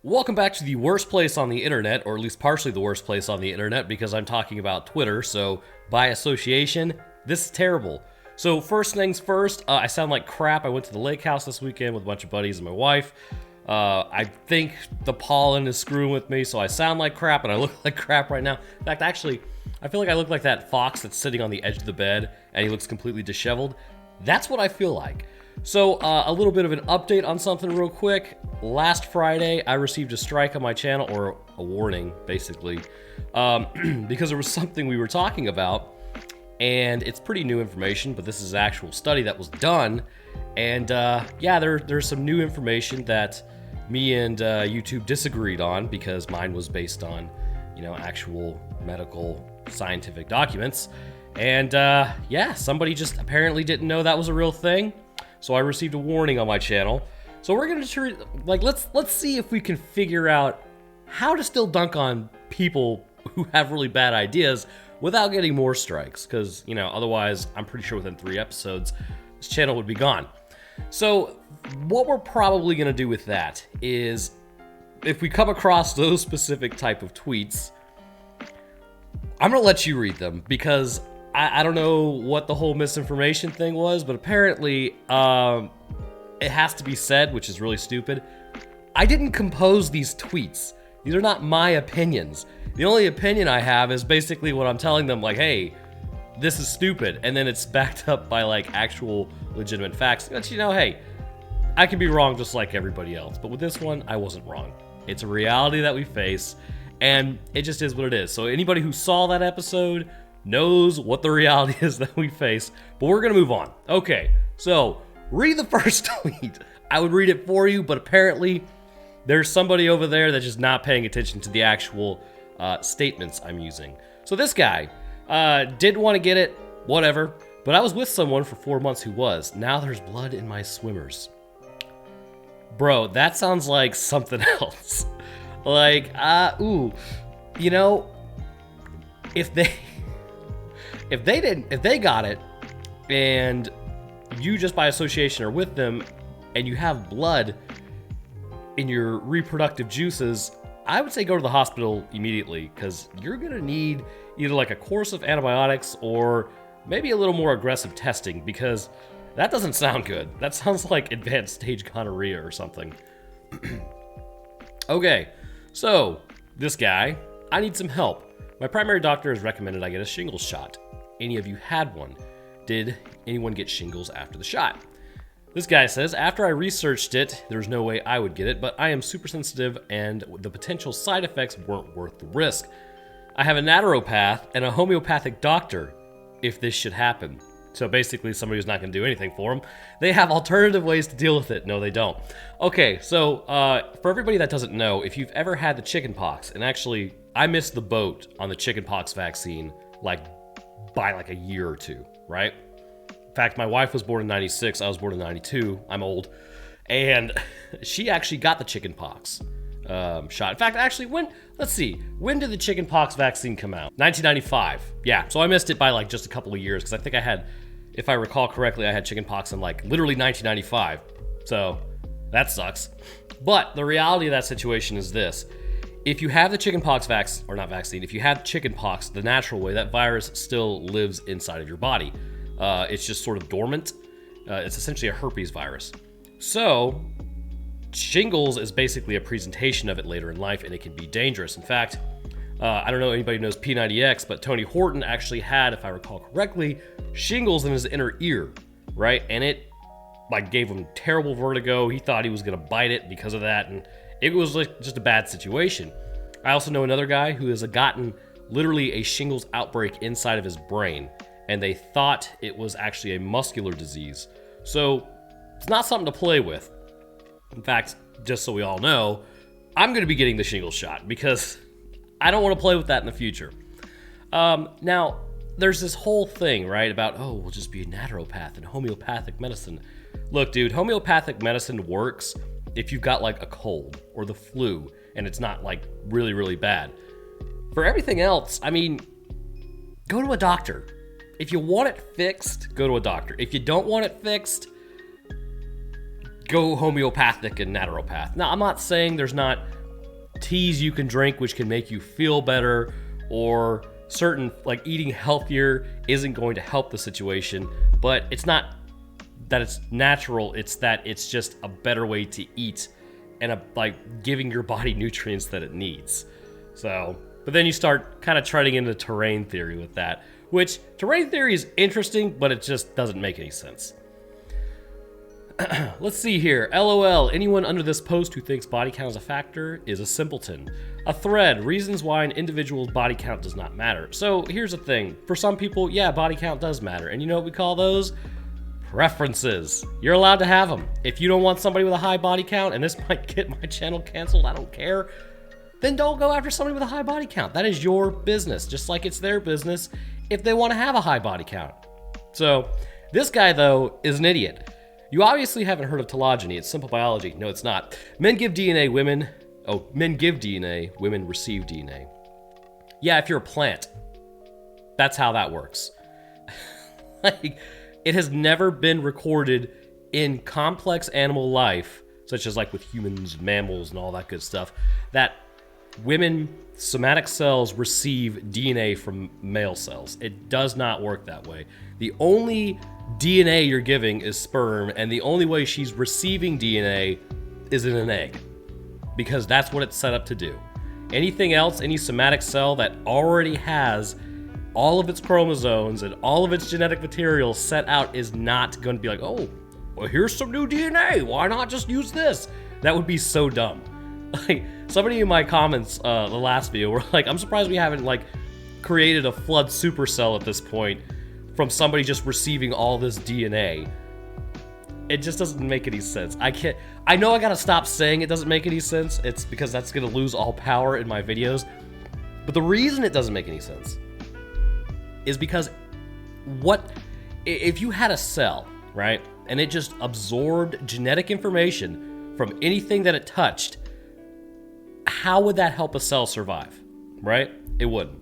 Welcome back to the worst place on the internet, or at least partially the worst place on the internet, because I'm talking about Twitter, so by association, this is terrible. So first things first, I sound like crap. I went to the lake house this weekend with a bunch of buddies and my wife. I think the pollen is screwing with me, so I sound like crap and I look like crap right now. In fact, actually, I feel like I look like that fox that's sitting on the edge of the bed and he looks completely disheveled. That's what I feel like. So a little bit of an update on something real quick. Last Friday, I received a strike on my channel, or a warning, basically, because there was something we were talking about, and it's pretty new information, but this is actual study that was done, and yeah, there's some new information that me and YouTube disagreed on, because mine was based on, actual medical scientific documents, and yeah, somebody just apparently didn't know that was a real thing. So I received a warning on my channel. So we're gonna let's see if we can figure out how to still dunk on people who have really bad ideas without getting more strikes. Because, otherwise, I'm pretty sure within 3 episodes, this channel would be gone. So what we're probably gonna do with that is, if we come across those specific type of tweets, I'm gonna let you read them, because I don't know what the whole misinformation thing was, but apparently it has to be said, which is really stupid. I didn't compose these tweets. These are not my opinions. The only opinion I have is basically what I'm telling them, like, hey, this is stupid. And then it's backed up by actual legitimate facts. But hey, I can be wrong just like everybody else. But with this one, I wasn't wrong. It's a reality that we face, and it just is what it is. So anybody who saw that episode knows what the reality is that we face, but we're gonna move on. Okay, so read the first tweet. I would read it for you, but apparently there's somebody over there that's just not paying attention to the actual statements I'm using. So this guy didn't want to get it, whatever, but I was with someone for 4 months who was. Now there's blood in my swimmers. Bro, that sounds like something else. If they got it, and you just by association are with them, and you have blood in your reproductive juices, I would say go to the hospital immediately, because you're gonna need either a course of antibiotics or maybe a little more aggressive testing, because that doesn't sound good. That sounds like advanced stage gonorrhea or something. Okay, so this guy, I need some help. My primary doctor has recommended I get a shingles shot. Any of you had one? Did anyone get shingles after the shot? This guy says, after I researched it, there's no way I would get it, but I am super sensitive and the potential side effects weren't worth the risk. I have a naturopath and a homeopathic doctor if this should happen. So basically somebody who's not going to do anything for them. They have alternative ways to deal with it. No, they don't. Okay, so for everybody that doesn't know, if you've ever had the chickenpox, and actually I missed the boat on the chickenpox vaccine by a year or two, right? In fact, my wife was born in 96, I was born in 92, I'm old, and she actually got the chickenpox shot. In fact, actually, when did the chickenpox vaccine come out? 1995, yeah, so I missed it by just a couple of years, because I think I had, if I recall correctly, I had chickenpox in literally 1995, so that sucks. But the reality of that situation is this. If you have the chickenpox if you have chickenpox the natural way, that virus still lives inside of your body. It's just sort of dormant. It's essentially a herpes virus. So, shingles is basically a presentation of it later in life, and it can be dangerous. In fact, I don't know if anybody knows P90X, but Tony Horton actually had, if I recall correctly, shingles in his inner ear, right? And it gave him terrible vertigo. He thought he was gonna bite it because of that, and it was just a bad situation. I also know another guy who has gotten literally a shingles outbreak inside of his brain, and they thought it was actually a muscular disease. So it's not something to play with. In fact, just so we all know, I'm gonna be getting the shingles shot because I don't wanna play with that in the future. Now, there's this whole thing, right, about, we'll just be a naturopath and homeopathic medicine. Look, dude, homeopathic medicine works if you've got a cold or the flu and it's not really, really bad. For everything else, go to a doctor. If you want it fixed, go to a doctor. If you don't want it fixed, go homeopathic and naturopath. Now, I'm not saying there's not teas you can drink which can make you feel better, or certain, like eating healthier isn't going to help the situation, but it's not that it's natural, it's that it's just a better way to eat and like giving your body nutrients that it needs. So, but then you start kind of treading into terrain theory with that, which terrain theory is interesting, but it just doesn't make any sense. Let's see here. LOL, anyone under this post who thinks body count is a factor is a simpleton. A thread, reasons why an individual's body count does not matter. So here's the thing. For some people, yeah, body count does matter. And you know what we call those? Preferences. You're allowed to have them. If you don't want somebody with a high body count, and this might get my channel canceled, I don't care, then don't go after somebody with a high body count. That is your business, just like it's their business if they want to have a high body count. So this guy, though, is an idiot. You obviously haven't heard of telegony. It's simple biology. No, it's not. Men give DNA, women receive DNA. Yeah, if you're a plant, that's how that works. Like, it has never been recorded in complex animal life, such as like with humans, mammals, and all that good stuff, that women somatic cells receive DNA from male cells. It does not work that way. The only DNA you're giving is sperm, and the only way she's receiving DNA is in an egg, because that's what it's set up to do. Anything else, any somatic cell that already has all of its chromosomes and all of its genetic material set out is not going to be like, oh, well, here's some new DNA. Why not just use this? That would be so dumb. Like, somebody in my comments the last video were like, I'm surprised we haven't like created a flood supercell at this point from somebody just receiving all this DNA. It just doesn't make any sense. I know I gotta stop saying it doesn't make any sense. It's because that's gonna lose all power in my videos. But the reason it doesn't make any sense is because if you had a cell, right, and it just absorbed genetic information from anything that it touched, how would that help a cell survive, right? It wouldn't.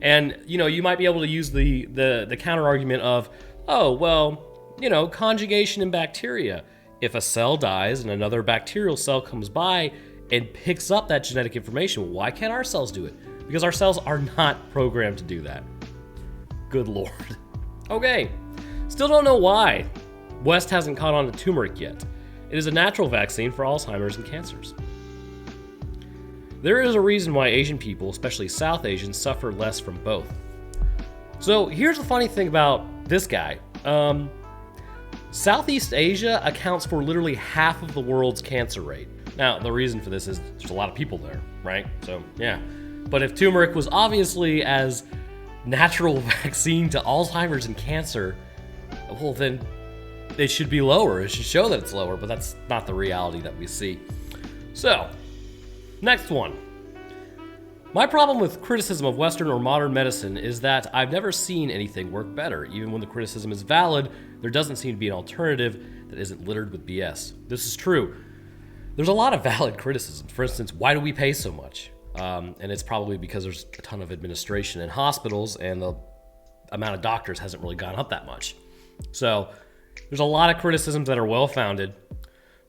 And, you know, you might be able to use the counter argument of, oh, well, you know, conjugation in bacteria. If a cell dies and another bacterial cell comes by and picks up that genetic information, why can't our cells do it? Because our cells are not programmed to do that. Good Lord. Okay, still don't know why West hasn't caught on to turmeric yet. It is a natural vaccine for Alzheimer's and cancers. There is a reason why Asian people, especially South Asians, suffer less from both. So here's the funny thing about this guy. Southeast Asia accounts for literally half of the world's cancer rate. Now, the reason for this is there's a lot of people there, right? So, yeah. But if turmeric was obviously as natural vaccine to Alzheimer's and cancer, well, then it should be lower. It should show that it's lower, but that's not the reality that we see. So, next one. My problem with criticism of Western or modern medicine is that I've never seen anything work better. Even when the criticism is valid, there doesn't seem to be an alternative that isn't littered with BS. This is true. There's a lot of valid criticisms. For instance, why do we pay so much? And it's probably because there's a ton of administration in hospitals and the amount of doctors hasn't really gone up that much. So there's a lot of criticisms that are well-founded,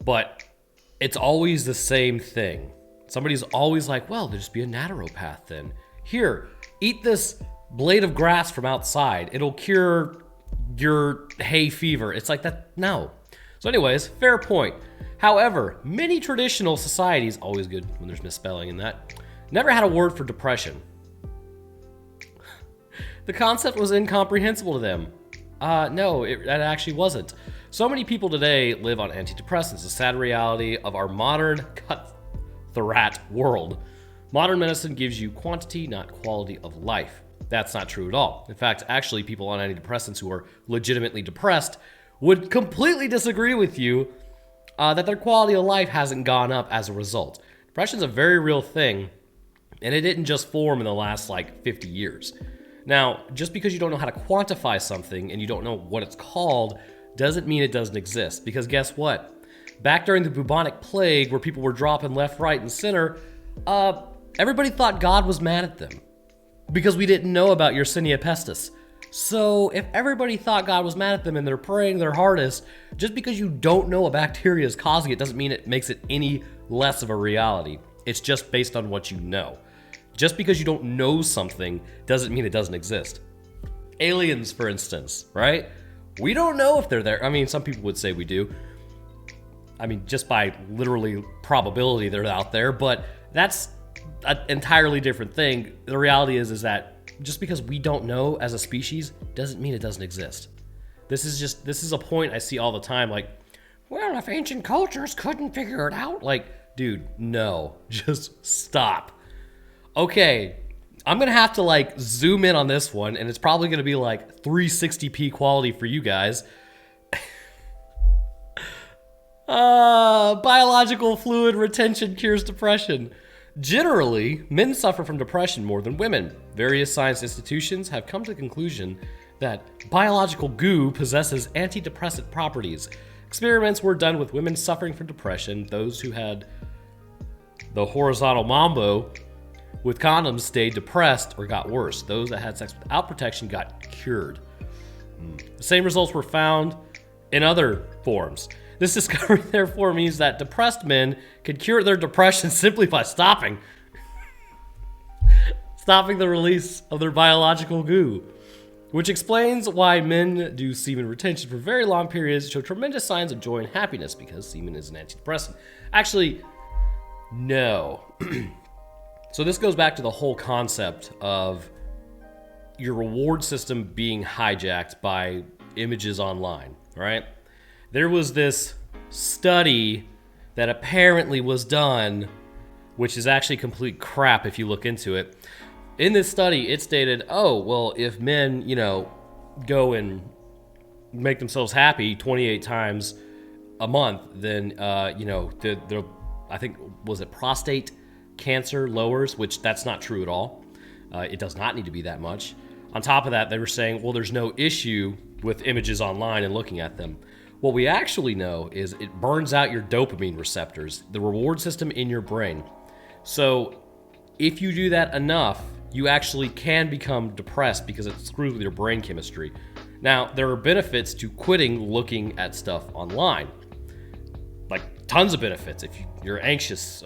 but it's always the same thing. Somebody's always like, well, there'll just be a naturopath then. Here, eat this blade of grass from outside. It'll cure your hay fever. It's like that, no. So anyways, fair point. However, many traditional societies, always good when there's misspelling in that, never had a word for depression. The concept was incomprehensible to them. No, that actually wasn't. So many people today live on antidepressants, a sad reality of our modern cutthroat world. Modern medicine gives you quantity, not quality of life. That's not true at all. In fact, actually, people on antidepressants who are legitimately depressed would completely disagree with you that their quality of life hasn't gone up as a result. Depression's a very real thing, and it didn't just form in the last, 50 years. Now, just because you don't know how to quantify something and you don't know what it's called doesn't mean it doesn't exist. Because guess what? Back during the bubonic plague, where people were dropping left, right, and center, everybody thought God was mad at them because we didn't know about Yersinia pestis. So if everybody thought God was mad at them and they're praying their hardest, just because you don't know a bacteria is causing it doesn't mean it makes it any less of a reality. It's just based on what you know. Just because you don't know something doesn't mean it doesn't exist. Aliens, for instance, right? We don't know if they're there. I mean, some people would say we do. I mean, just by literally probability they're out there, but that's an entirely different thing. The reality is that just because we don't know as a species doesn't mean it doesn't exist. This is a point I see all the time, like, well, if ancient cultures couldn't figure it out, like, dude, no, just stop. Okay, I'm gonna have to like zoom in on this one, and it's probably gonna be like 360p quality for you guys. Biological fluid retention cures depression. Generally, men suffer from depression more than women. Various science institutions have come to the conclusion that biological goo possesses antidepressant properties. Experiments were done with women suffering from depression. Those who had the horizontal mambo with condoms stayed depressed or got worse. Those that had sex without protection got cured. The same results were found in other forms. This discovery therefore means that depressed men can cure their depression simply by stopping the release of their biological goo, which explains why men do semen retention for very long periods, show tremendous signs of joy and happiness because semen is an antidepressant. Actually, no. So this goes back to the whole concept of your reward system being hijacked by images online, right? There was this study that apparently was done, which is actually complete crap if you look into it. In this study, it stated, oh, well, if men, go and make themselves happy 28 times a month, then, I think, was it prostate cancer lowers, which that's not true at all. It does not need to be that much. On top of that, they were saying, well, there's no issue with images online and looking at them. What we actually know is it burns out your dopamine receptors, the reward system in your brain. So if you do that enough, you actually can become depressed because it screws with your brain chemistry. Now, there are benefits to quitting looking at stuff online. Like tons of benefits. If you're anxious,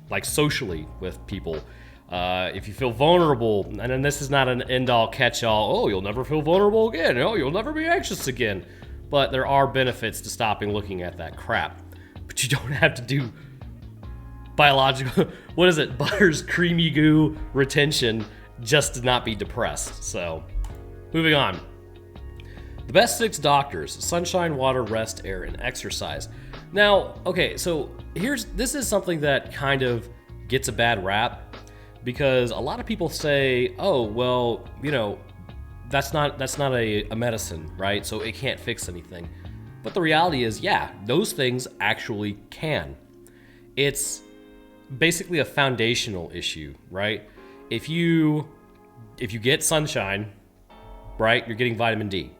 like socially with people, if you feel vulnerable, and then this is not an end-all catch-all, oh, you'll never feel vulnerable again, oh, you'll never be anxious again. But there are benefits to stopping looking at that crap. But you don't have to do biological, what is it, Butter's creamy goo retention just to not be depressed. So, moving on. The best 6 doctors: sunshine, water, rest, air, and exercise. Now, okay, so this is something that kind of gets a bad rap because a lot of people say, oh, well, that's not a medicine, right? So it can't fix anything. But the reality is, yeah, those things actually can. It's basically a foundational issue, right? If you get sunshine, right, you're getting vitamin D.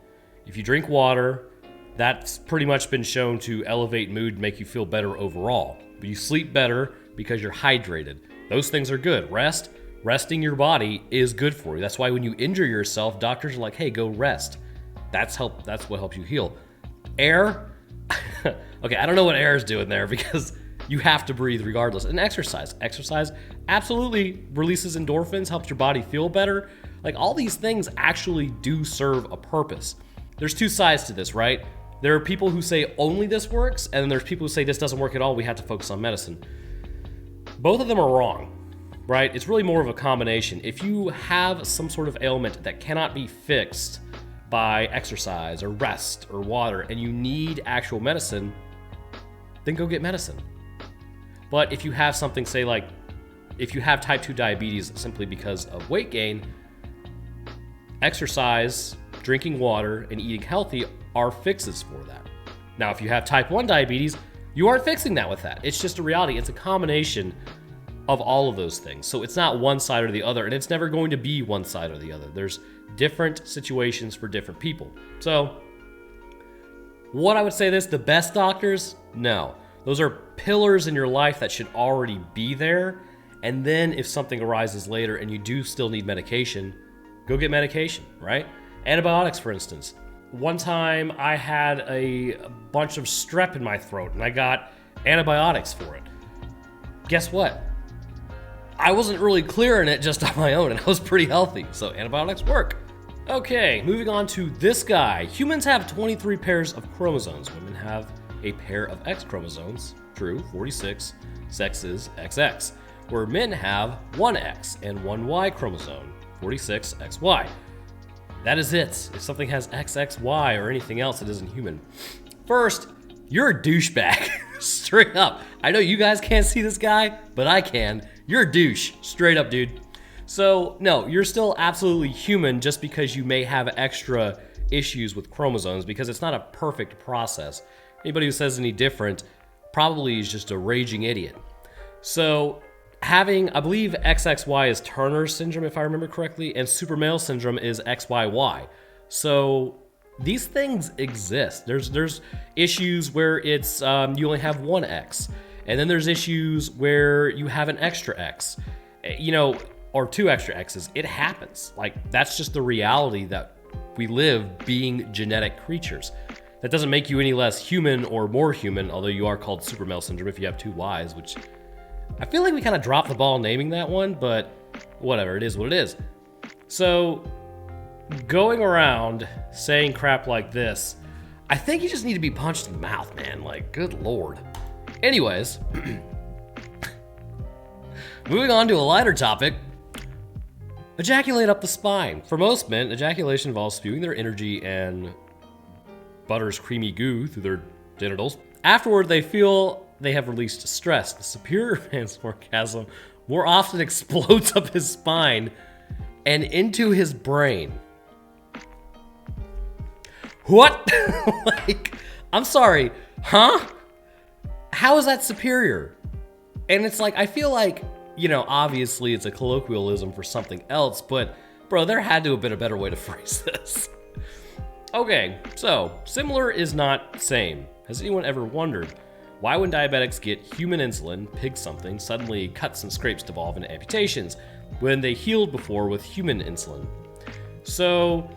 If you drink water, that's pretty much been shown to elevate mood, make you feel better overall. But you sleep better because you're hydrated. Those things are good. Resting your body is good for you. That's why when you injure yourself, doctors are like, hey, go rest. That's what helps you heal. Air, okay, I don't know what air is doing there because you have to breathe regardless. And exercise absolutely releases endorphins, helps your body feel better. Like all these things actually do serve a purpose. There's 2 sides to this, right? There are people who say only this works, and then there's people who say this doesn't work at all, we have to focus on medicine. Both of them are wrong. Right? It's really more of a combination. If you have some sort of ailment that cannot be fixed by exercise or rest or water and you need actual medicine, then go get medicine. But if you have something, say like, if you have type 2 diabetes simply because of weight gain, exercise, drinking water, and eating healthy are fixes for that. Now, if you have type 1 diabetes, you aren't fixing that with that. It's just a reality. It's a combination of all of those things. So it's not one side or the other, and it's never going to be one side or the other. There's different situations for different people. So what I would say the best doctors, no. Those are pillars in your life that should already be there. And then if something arises later and you do still need medication, go get medication, right? Antibiotics, for instance. One time I had a bunch of strep in my throat and I got antibiotics for it. guess what? I wasn't really clearing it just on my own, and I was pretty healthy, so antibiotics work. Okay, moving on to this guy. Humans have 23 pairs of chromosomes. Women have a pair of X chromosomes, true, 46, sex is XX, where men have one X and one Y chromosome, 46, XY. That is it. If something has XXY or anything else, it isn't human. First, you're a douchebag, straight up. I know you guys can't see this guy, but I can. You're a douche, straight up, dude. So, no, you're still absolutely human just because you may have extra issues with chromosomes because it's not a perfect process. Anybody who says any different probably is just a raging idiot. So, having, I believe XXY is Turner syndrome, if I remember correctly, and super male syndrome is XYY. So, these things exist. There's issues where it's you only have one X, and then there's issues where you have an extra X, or two extra X's. It happens. Like, that's just the reality that we live being genetic creatures. That doesn't make you any less human or more human, although you are called super male syndrome if you have two Ys, which I feel like we kind of dropped the ball naming that one, but whatever, it is what it is. So, going around saying crap like this, I think you just need to be punched in the mouth, man. Like, good lord. Anyways, moving on to a lighter topic. Ejaculate up the spine. For most men, ejaculation involves spewing their energy and butter's creamy goo through their genitals. Afterward, they feel they have released stress. The superior man's orgasm more often explodes up his spine and into his brain. What? Like, I'm sorry, huh? How is that superior? And it's like, I feel like, obviously it's a colloquialism for something else, but bro, there had to have been a better way to phrase this. Okay, so similar is not same. Has anyone ever wondered why when diabetics get human insulin, pig something, suddenly cuts and scrapes devolve into amputations when they healed before with human insulin? So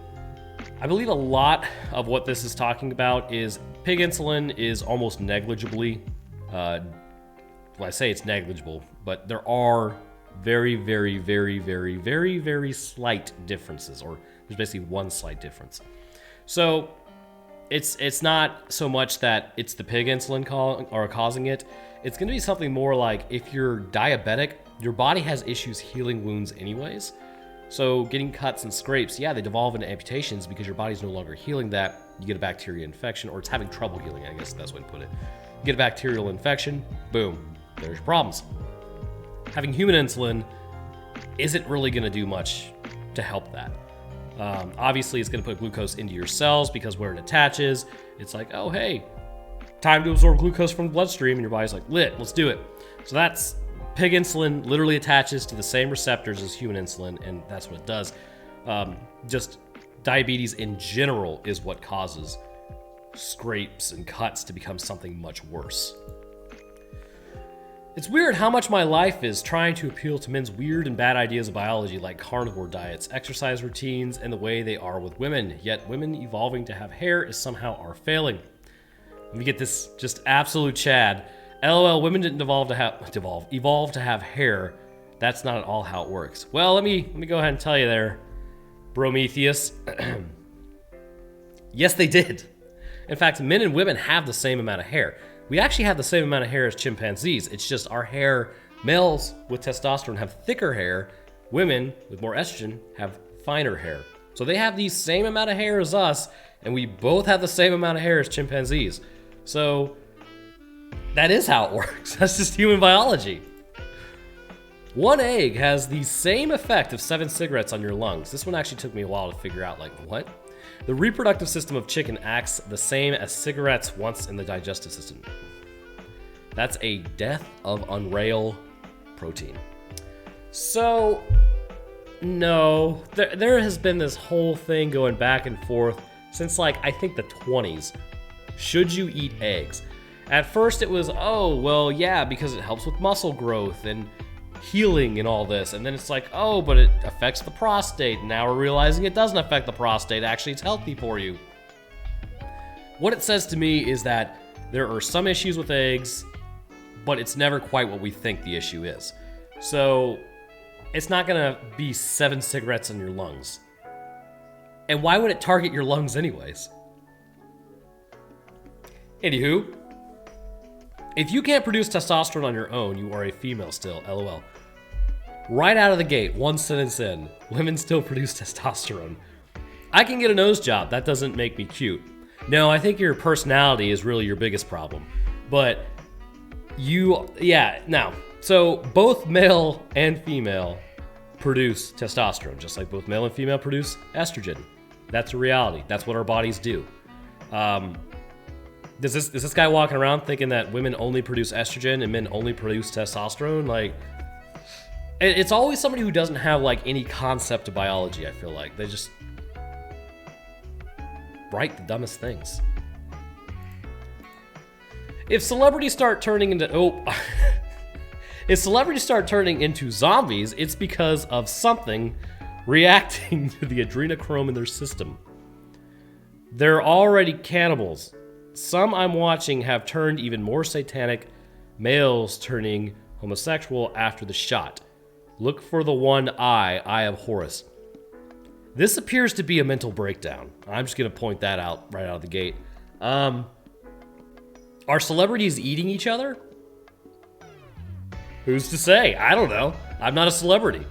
I believe a lot of what this is talking about is pig insulin is almost negligibly, I say it's negligible, but there are very, very, very, very, very, very slight differences, or there's basically one slight difference. So it's not so much that it's the pig insulin causing it. It's going to be something more like if you're diabetic, your body has issues healing wounds anyways. So getting cuts and scrapes, yeah, they devolve into amputations because your body's no longer healing that. You get a bacteria infection, or it's having trouble healing, I guess that's the way to put it. You get a bacterial infection, boom, there's your problems. Having human insulin isn't really going to do much to help that. Obviously, it's going to put glucose into your cells because where it attaches, it's like, oh, hey, time to absorb glucose from the bloodstream, and your body's like, lit, let's do it. So that's pig insulin literally attaches to the same receptors as human insulin, and that's what it does. Just diabetes in general is what causes scrapes and cuts to become something much worse. It's weird how much my life is trying to appeal to men's weird and bad ideas of biology, like carnivore diets, exercise routines, and the way they are with women. Yet women evolving to have hair is somehow our failing. Let me get this just absolute Chad. LOL, women didn't evolve to have hair. That's not at all how it works. Well, let me go ahead and tell you there, Prometheus. Yes, they did. In fact, men and women have the same amount of hair. We actually have the same amount of hair as chimpanzees. It's just our hair, males with testosterone have thicker hair. Women with more estrogen have finer hair. So they have the same amount of hair as us, and we both have the same amount of hair as chimpanzees. So that is how it works. That's just human biology. One egg has the same effect of 7 cigarettes on your lungs. This one actually took me a while to figure out, like, what? The reproductive system of chicken acts the same as cigarettes once in the digestive system. That's a death of unrail protein. So, no, there has been this whole thing going back and forth since, like, I think the 20s. Should you eat eggs? At first it was, oh, well, yeah, because it helps with muscle growth and healing and all this. And then it's like, oh, but it affects the prostate. Now we're realizing it doesn't affect the prostate. Actually, it's healthy for you. What it says to me is that there are some issues with eggs but it's never quite what we think the issue is. So it's not gonna be 7 cigarettes in your lungs. And why would it target your lungs anyways? Anywho, if you can't produce testosterone on your own, you are a female still, LOL. Right out of the gate, one sentence in, women still produce testosterone. I can get a nose job, that doesn't make me cute. No, I think your personality is really your biggest problem. But so both male and female produce testosterone, just like both male and female produce estrogen. That's a reality. That's what our bodies do. Is this guy walking around thinking that women only produce estrogen and men only produce testosterone? Like, it's always somebody who doesn't have like any concept of biology. I feel like they just write the dumbest things. If celebrities start turning into zombies, it's because of something reacting to the adrenochrome in their system. They're already cannibals. Some I'm watching have turned even more satanic, males turning homosexual after the shot. Look for the one eye of Horus. This appears to be a mental breakdown. I'm just going to point that out right out of the gate. Are celebrities eating each other? Who's to say? I don't know. I'm not a celebrity.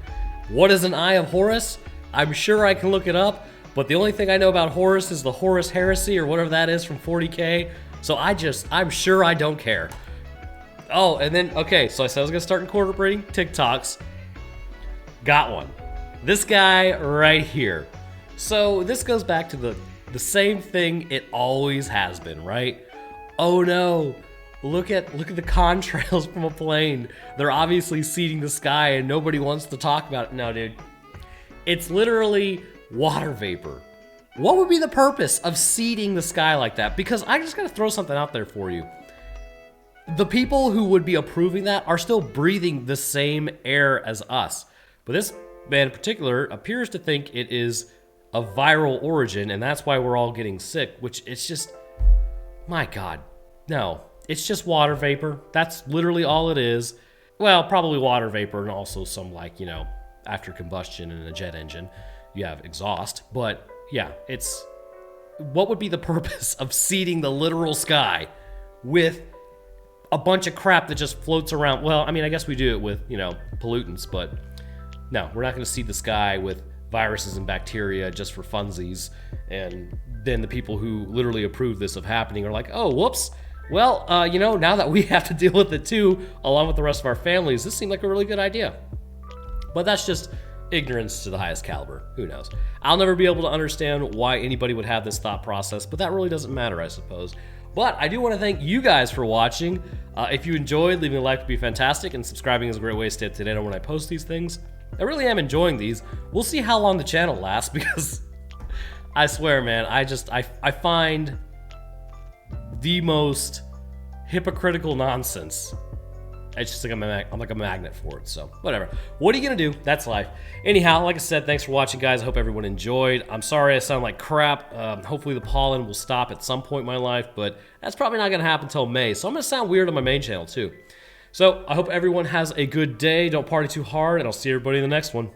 What is an eye of Horus? I'm sure I can look it up, but the only thing I know about Horus is the Horus heresy or whatever that is from 40K. So I'm sure I don't care. Oh, and then, okay, so I said I was going to start incorporating TikToks. Got one. This guy right here. So this goes back to the same thing it always has been, right? Oh no, look at the contrails from a plane. They're obviously seeding the sky and nobody wants to talk about it. No, dude. It's literally water vapor. What would be the purpose of seeding the sky like that? Because I just gotta throw something out there for you. The people who would be approving that are still breathing the same air as us. But this man in particular appears to think it is a viral origin, and that's why we're all getting sick, which it's just, my God. No, it's just water vapor. That's literally all it is. Well, probably water vapor and also some, like, you know, after combustion in a jet engine, you have exhaust. But yeah, it's, what would be the purpose of seeding the literal sky with a bunch of crap that just floats around? Well, I mean, I guess we do it with, you know, pollutants, but no, we're not going to seed the sky with viruses and bacteria just for funsies. And then the people who literally approve this of happening are like, oh, whoops. Well, you know, now that we have to deal with it too, along with the rest of our families, this seemed like a really good idea. But that's just ignorance to the highest caliber. Who knows? I'll never be able to understand why anybody would have this thought process, but that really doesn't matter, I suppose. But I do want to thank you guys for watching. If you enjoyed, leaving a like would be fantastic, and subscribing is a great way to stay up to date on when I post these things. I really am enjoying these. We'll see how long the channel lasts, because I swear, man, I find the most hypocritical nonsense. It's just like I'm like a magnet for it, so whatever. What are you gonna do? That's life. Anyhow, like I said, thanks for watching, guys. I hope everyone enjoyed. I'm sorry I sound like crap. Hopefully the pollen will stop at some point in my life, but that's probably not gonna happen until May, so I'm gonna sound weird on my main channel too. So I hope everyone has a good day. Don't party too hard, and I'll see everybody in the next one.